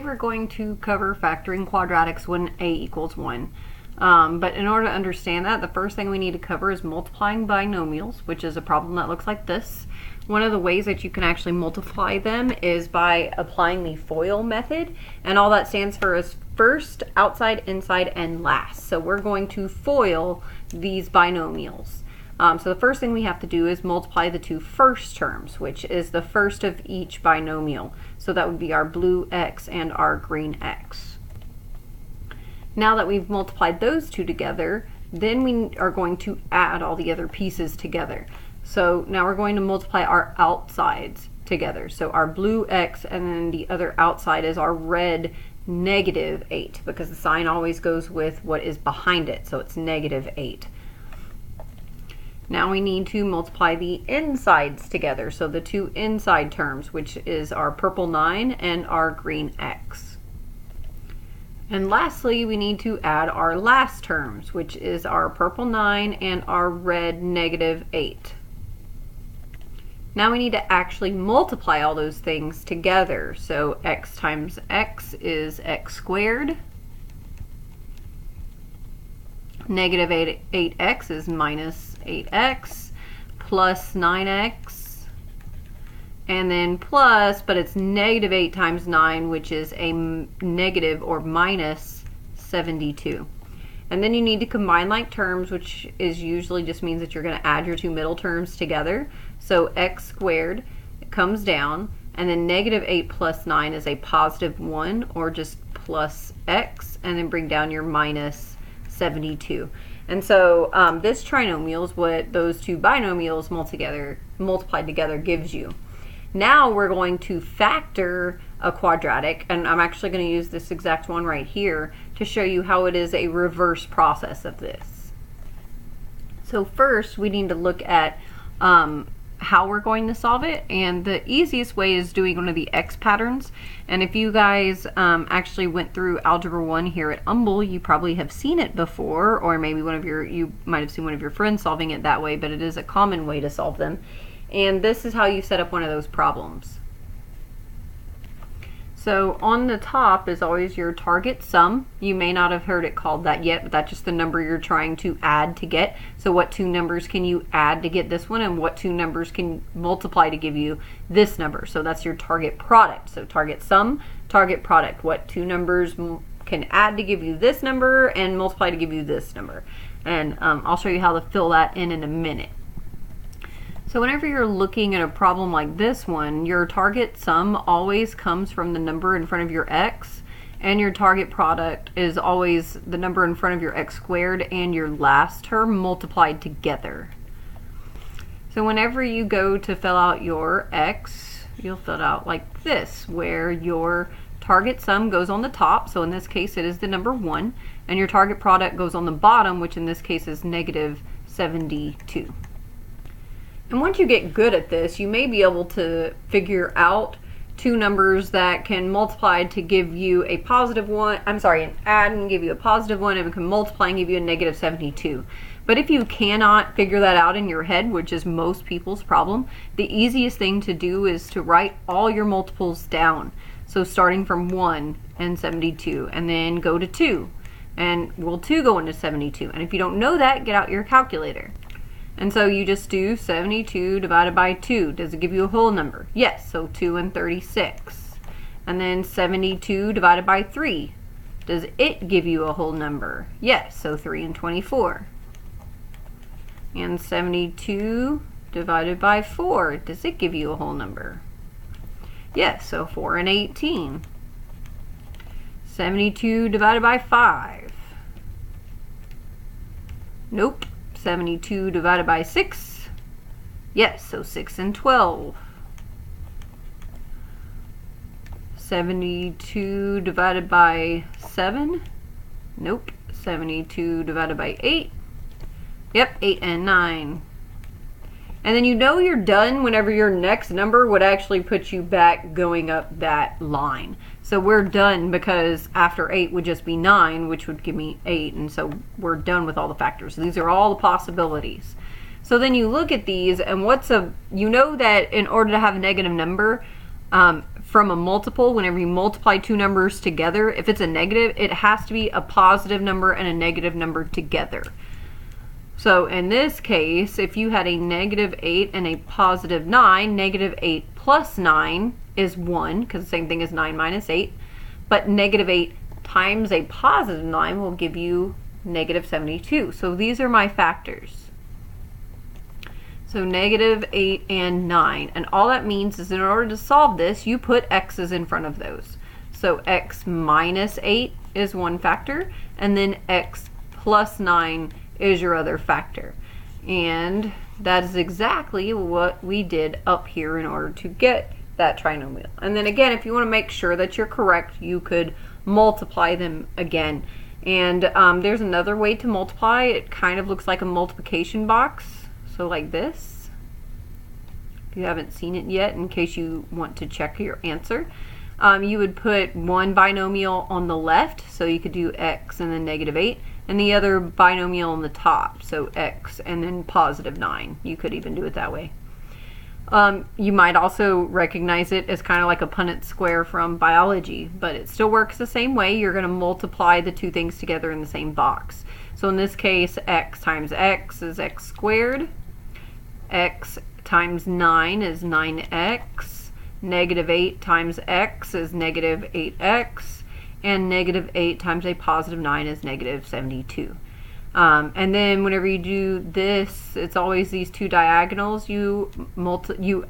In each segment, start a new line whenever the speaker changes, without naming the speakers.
we're going to cover factoring quadratics when a equals 1. But in order to understand that, the first thing we need to cover is multiplying binomials, which is a problem that looks like this. One of the ways that you can actually multiply them is by applying the FOIL method, and all that stands for is first, outside, inside, and last. So we're going to FOIL these binomials. So the first thing we have to do is multiply the two first terms, which is the first of each binomial. So that would be our blue x and our green x. Now that we've multiplied those two together, then we are going to add all the other pieces together. So now we're going to multiply our outsides together. So our blue x, and then the other outside is our red negative 8, because the sign always goes with what is behind it. So it's negative 8. Now we need to multiply the insides together. So the two inside terms, which is our purple 9 and our green x. And lastly, we need to add our last terms, which is our purple 9 and our red negative 8. Now we need to actually multiply all those things together. So x times x is x squared. Negative 8x is minus 8x plus 9x. And then plus, but it's negative 8 times 9, which is a negative or minus 72. And then you need to combine like terms, which is usually just means that you're going to add your two middle terms together. So x squared comes down, and then negative 8 plus 9 is a positive 1, or just plus x, and then bring down your minus 72. And so this trinomial is what those two binomials multiplied together gives you. Now we're going to factor a quadratic, and I'm actually going to use this exact one right here to show you how it is a reverse process of this. So first we need to look at how we're going to solve it, and the easiest way is doing one of the X patterns. And if you guys actually went through Algebra 1 here at Humble, you probably have seen it before, or maybe you might have seen one of your friends solving it that way, but it is a common way to solve them. And this is how you set up one of those problems. So on the top is always your target sum. You may not have heard it called that yet, but that's just the number you're trying to add to get. So what two numbers can you add to get this one, and what two numbers can multiply to give you this number? So that's your target product. So target sum, target product. What two numbers can add to give you this number and multiply to give you this number? And I'll show you how to fill that in a minute. So whenever you're looking at a problem like this one, your target sum always comes from the number in front of your x, and your target product is always the number in front of your x squared and your last term multiplied together. So whenever you go to fill out your x, you'll fill it out like this, where your target sum goes on the top, so in this case it is the number 1, and your target product goes on the bottom, which in this case is negative 72. And once you get good at this, you may be able to figure out two numbers that can multiply to give you a positive one, and add and give you a positive one, and can multiply and give you a negative 72. But if you cannot figure that out in your head, which is most people's problem, the easiest thing to do is to write all your multiples down. So starting from 1 and 72, and then go to 2, and will 2 go into 72? And if you don't know that, get out your calculator. And so you just do 72 divided by 2. Does it give you a whole number? Yes, so 2 and 36. And then 72 divided by 3. Does it give you a whole number? Yes, so 3 and 24. And 72 divided by 4. Does it give you a whole number? Yes, so 4 and 18. 72 divided by 5. Nope. 72 divided by 6. Yes, so 6 and 12. 72 divided by 7. Nope. 72 divided by 8. Yep, 8 and 9. And then you know you're done whenever your next number would actually put you back going up that line. So we're done because after 8 would just be 9, which would give me 8. And so we're done with all the factors. These are all the possibilities. So then you look at these, and you know that in order to have a negative number, from a multiple, whenever you multiply two numbers together, if it's a negative, it has to be a positive number and a negative number together. So in this case, if you had a negative 8 and a positive 9, negative 8 plus 9 is 1, because the same thing as 9 minus 8. But negative 8 times a positive 9 will give you negative 72. So these are my factors. So negative 8 and 9. And all that means is in order to solve this, you put x's in front of those. So x minus 8 is one factor, and then x plus 9 is your other factor. And that is exactly what we did up here in order to get that trinomial. And then again, if you want to make sure that you're correct, you could multiply them again. And there's another way to multiply. It kind of looks like a multiplication box. So like this. If you haven't seen it yet, in case you want to check your answer, you would put one binomial on the left, so you could do x and then negative 8, and the other binomial on the top, so x and then positive 9. You could even do it that way. You might also recognize it as kind of like a Punnett square from biology, but it still works the same way. You're going to multiply the two things together in the same box. So in this case, x times x is x squared. X times 9 is 9x. Negative 8 times x is negative 8x. And negative 8 times a positive 9 is negative 72. And then whenever you do this, it's always these two diagonals you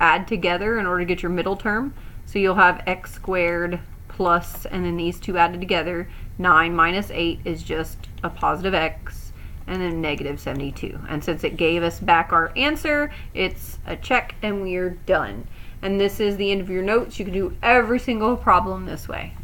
add together in order to get your middle term. So you'll have x squared plus, and then these two added together. 9 minus 8 is just a positive x, and then negative 72. And since it gave us back our answer, it's a check and we're done. And this is the end of your notes. You can do every single problem this way.